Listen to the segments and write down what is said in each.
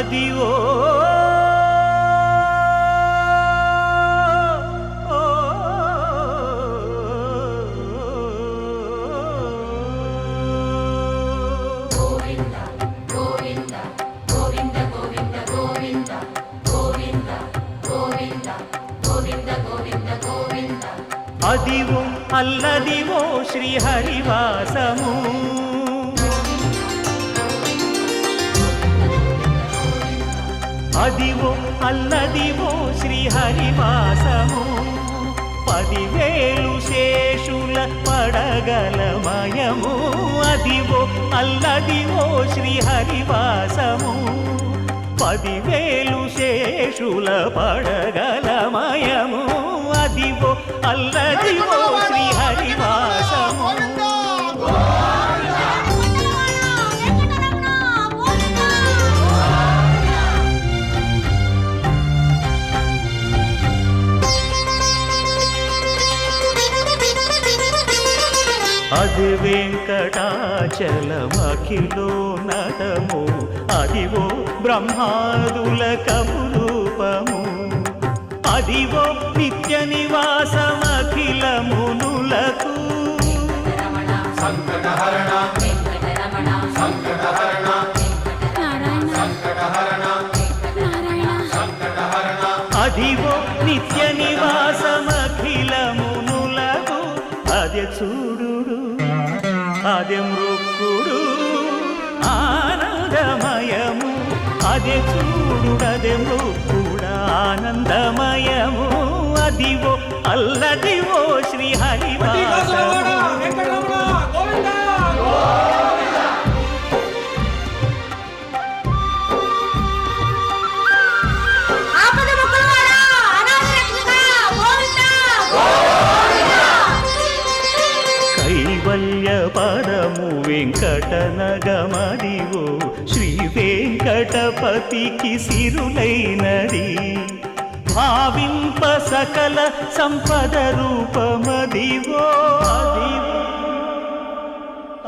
అదివో అదివో అల్లదివో శ్రీహరివాసము అదివో అల్లదివో శ్రీహరివాసము 10,000 శేషుల పడగలమయము అదివో అల్లదివో శ్రీహరివాసము 10,000 శేషుల పడగలమయము అదివో అల్లదివో శ్రీహరివాసము అది వెంకటాచలమఖిలో నటము అదివో బ్రహ్మాదుల కపురూపము అదివో నిత్య నివాసమఖిల మునులకు సంకటహరణ సంకటహరణ సంకటహరణ సంకటహరణ అదివో నిత్య నివాసమఖిల మునులకు అదే చూడు అదే మృక్కుడు ఆనందమయము అదే చూడుడదే మృక్కుడ ఆనందమయము అదివో అల్లదివో శ్రీహరివాసము కైవల్య పరము వెంకటనగమదివో శ్రీ వెంకటపతికి సిరులైనది భావింప సకల సంపద రూపమదివో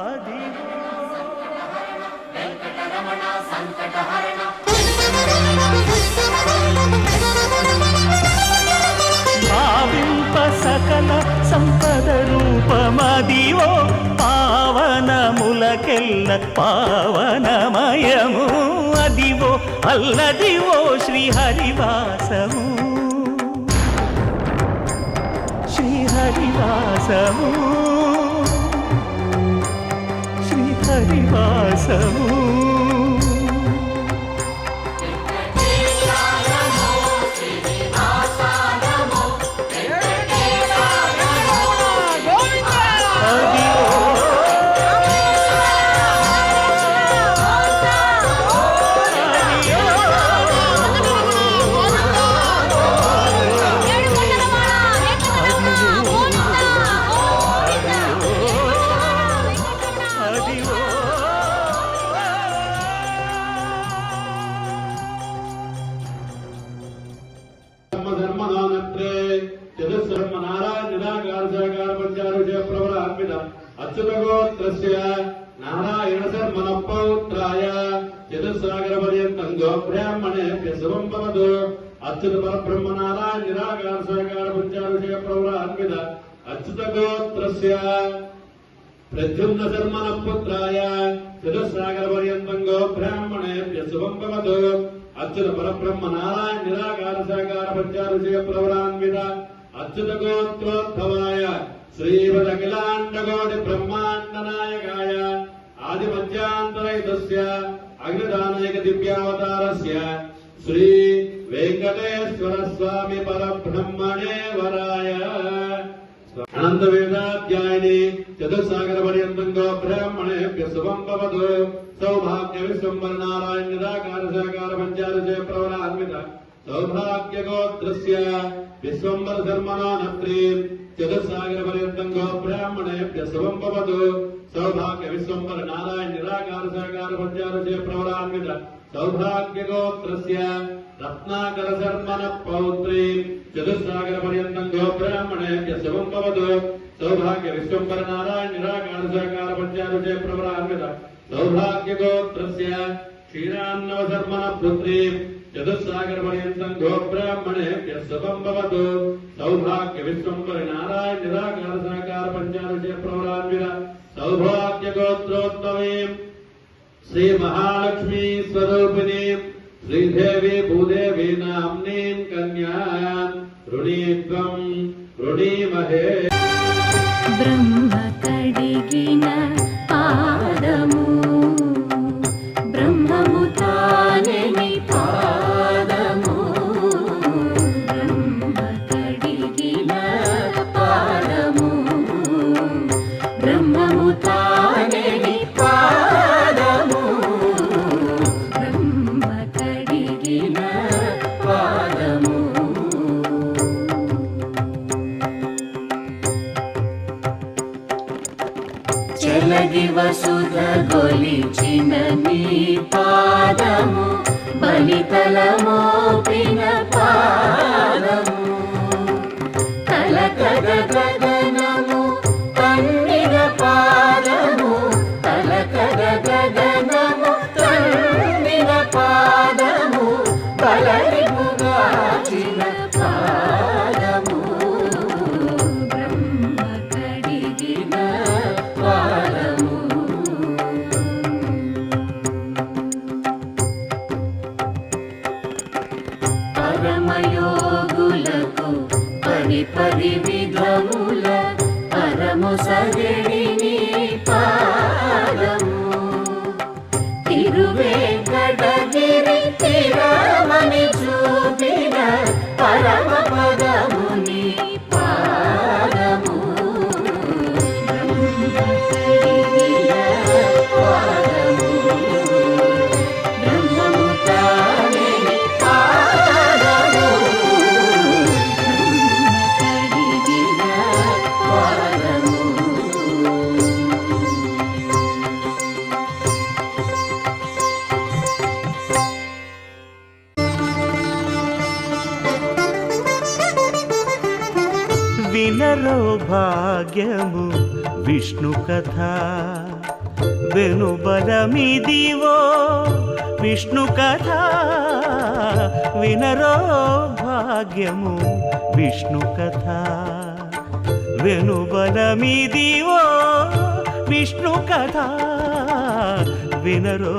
అదివో భావింప సకల సంపద రూపమదివో పావనములకెల్ల పావనమయము అదివో అల్లదివో శ్రీహరివాసము శ్రీహరివాసము శ్రీహరివాసము అచ్యుతగోత్రస్య నారాయణ శర్మణ పౌత్రాయ చతుస్సాగర పర్యంతం గోబ్రాహ్మణేభ్య శుభం భవతు అచ్యుత పరబ్రహ్మ నారాయణ నిరాకార సాకార పంచారుషయ ప్రవరాన్విత అచ్యుతగోత్రస్య ప్రద్యుమ్న శర్మణ పుత్రాయ చతుస్సాగర పర్యంతం గోబ్రాహ్మణేభ్య శుభం భవతు అచ్యుత పరబ్రహ్మ నారాయణ నిరాకార సాకార పంచారుషయ ప్రవరాన్విత అచ్యుతగోత్రోద్భవాయ శ్రీమదఖిలాండకోటి బ్రహ్మాండ నాయకాయ ఆది మధ్యాంతరహితస్య అగ్నిదానైక దివ్యావతారస్య శ్రీ వెంకటేశ్వర స్వామి పరబ్రహ్మణే వరాయ అనంత వేదాధ్యాయిని చతుస్సాగర పర్యంతం గోబ్రాహ్మణేభ్య శుభం భవతు సౌభాగ్య విశ్వంబర నారాయణ నిరాకార సాకార పంచారుషయ ప్రవరాన్విత సౌభాగ్య గోత్రస్య విశ్వంబర శర్మణో నత్రీ చతుస్సాగర పర్యంతం గోబ్రాహ్మణేభ్య శుభం భవతు సౌభాగ్య విశ్వంబర నారాయణ నిరాకార సాకార పంచారుషయ ప్రవరాన్విత సౌభాగ్య గోత్రస్య రత్నాకర శర్మణ పౌత్రీ చతుస్సాగర పర్యంతం గోబ్రాహ్మణేభ్య శుభం భవతు సౌభాగ్య విశ్వంబర నారాయణ నిరాకార సాకార పంచారుషయ ప్రవరాన్విత సౌభాగ్య గోత్రస్య क्षीरान्नवधर्मण पुत्री चतुस्सागरपर्यन्तं गोब्राह्मणेभ्यः शुभं भवतु सौभाग्य विश्वम्भरि नारायण निराकार साकार पंचादश प्रवरान्वित सौभाग्य गोत्रोत्तमीं श्री महालक्ष्मी स्वरूपिणी श्रीदेवी भूदेवी नाम्नीं कन्यां ऋणीत्वं ऋणीमहे ब्रह्म कडिगिन पादमु ब्रह्ममु तानेनि पादमु ब्रह्म कडिगिन पादमु ब्रह्ममु तानेनि पादमु ब्रह्म कडिगिन पादमु చలగి వసుధ గొలిచిన నీ పాదము బలితలమోపిన పాదము కలకగ గగనము తన్నిన పాదము కలకగ గగనము తన్నిన పాదము బలరిపుగాచిన పాదము బ్రహ్మ కడిగిన పాదము పరమయోగులకు పది విధముల పరము సగడిని పాదము తిరువేంకటగిరి తిరమని చూపిన పరమ పదముని పాదము బ్రహ్మ కడిగిన పాదము బ్రహ్మము తానేని పాదము బ్రహ్మ కడిగిన పాదము వినరో భాగ్యము విష్ణు కథ వెనుబలమిదివో విష్ణు కథ వినరో భాగ్యము విష్ణు కథ వెనుబలమిదివో విష్ణు కథ వినరో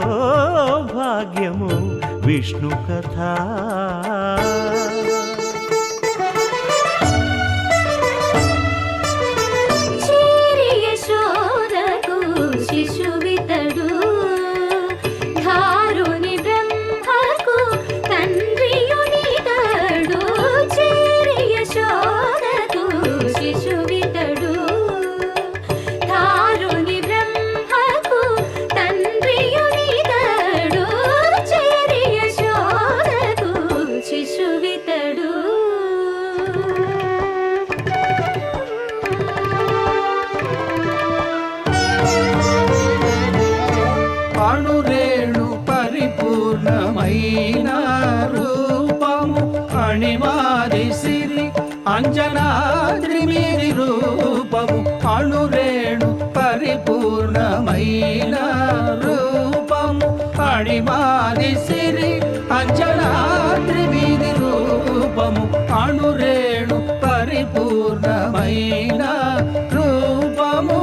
భాగ్యము విష్ణు కథ చేరి యశోదకు శిశువితడు ధారుని బ్రహ్మకు తండ్రియునితడు చేరి యశోదకు శిశువితడు ధారుని బ్రహ్మకు తండ్రియునితడు చేరి యశోదకు శిశువితడు అణురేణు పరిపూర్ణమైన రూపము అణివాది సిరి అంజనాద్రి మీది రూపము అణురేణు పరిపూర్ణమైన రూపము అణివాది సిరి అంజనాద్రి మీది రూపము అణురేణు పరిపూర్ణమైన రూపము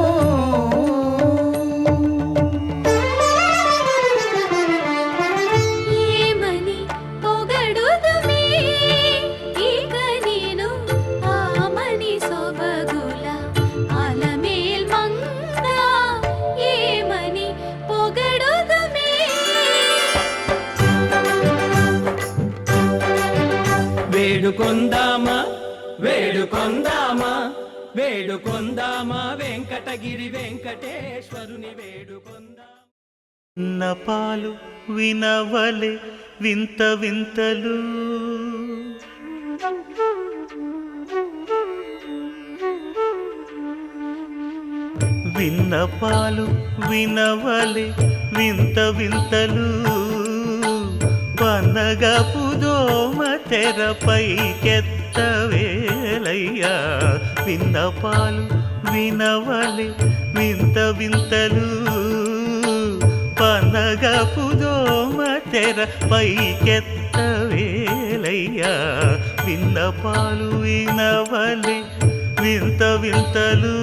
ఏమని పొగడుదుమే ఇక నేను ఆమని సొబగుల అలమేల్ మంగ ఏమని పొగడుదుమే వేడుకొందామా వేడుకొందామా వేడుకొందామా వెంకటగిరి వెంకటేశ్వరుని వేడుకొందామా నపాలు వినవలే వింత వింతలు విన్నపాలు వినవలే వింత వింతలు పన్నగపు దోమ తెరపైకెత్తవేలయ్యా విన్నపాలు వినవలే వింత వింతలు పన్న పన్నగపుదోమ తెర పైకెత్తవేలయ్యా విన్నపాలు వినవలే వింత వింతలు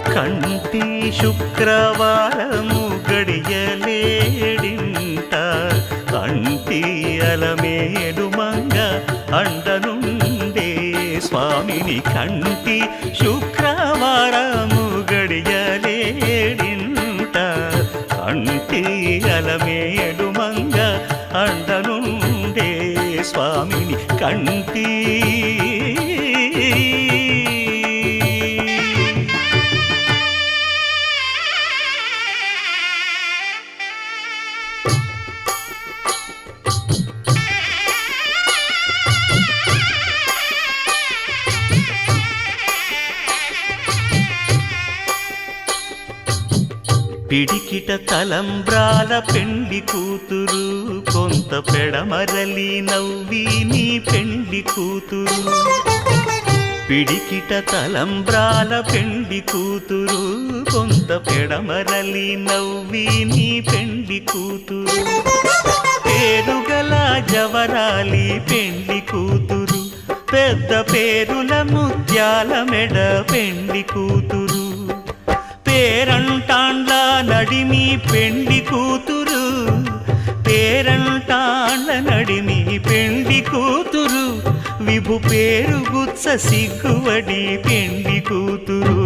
కంటి శుక్రవారము గడియలేడింట కంటి అలమేలు మంగ అండనుండే స్వామిని కంటి శుక్రవారము గడియలేడింట కంటి అలమేలు మంగ అండనుండే స్వామిని కంటి పిడికిట తలంబ్రాల పెండ్లి కూతురు కొంత పెడమరలి నవ్వి నీ పెండ్లి కూతురు పిడికిట తలంబ్రాల పెండ్లి కూతురు కొంత పెడమరలి నవ్వి నీ పెండ్లి కూతురు పేరుగల జవరాలి పెండ్లి కూతురు పెద్ద పేరుల ముత్యాల మెడ పెండ్లి కూతురు పేరంటాండ్ల నడిమి పెండ్లి కూతురు పేరంటాండ్ల నడిమి పెండ్లి కూతురు విభు పేరు గుత్స సిగ్గువడి పెండ్లి కూతురు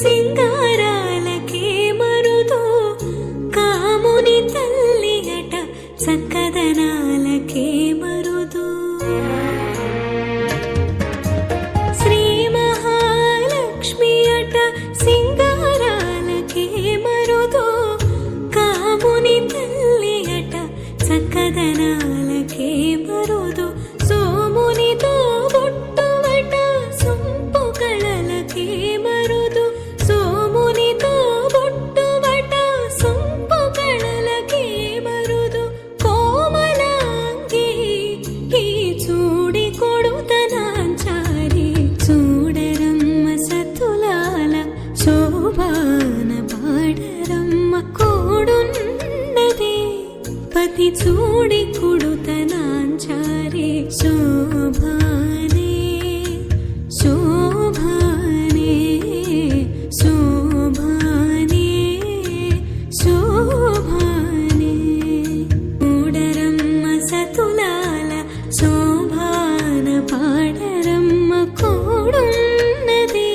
సింగారాలకే మరుదు కాముని తల్లియట చక్కదనాలకే మరుదు శ్రీ మహాలక్ష్మి అట సింగారాలకే మరుదు కాముని తల్లియట చక్కదనాలకే మరుదు సోమునితో బొట్టువట సొంపు కళలకే మరుదు సోమునితో బొట్టువట సొంపు కళలకే మరుదు కోమలాంగి ఈ చూడి కొడుతనాంచారి చూడరమ్మ సతులాల శోభాన పాడరమ్మ కోడున్నదే పతి చూడి కొడుతనాంచారి శోభానే శోభానే శోభానే శోభానే చూడరమ్మ సతులాల శోభాన పాడరమ్మ కోడున్నదే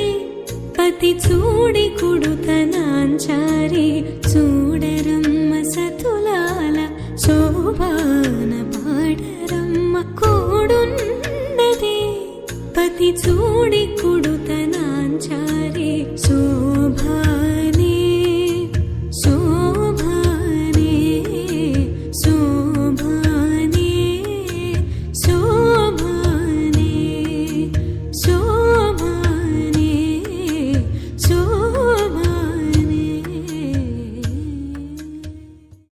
పతి చూడి కొడుతనాంచారి చూడరమ్మ సతులాల శోభాన పాడరమ్మ కోడున్నదే పతి చూడి కొడుతనాంచారి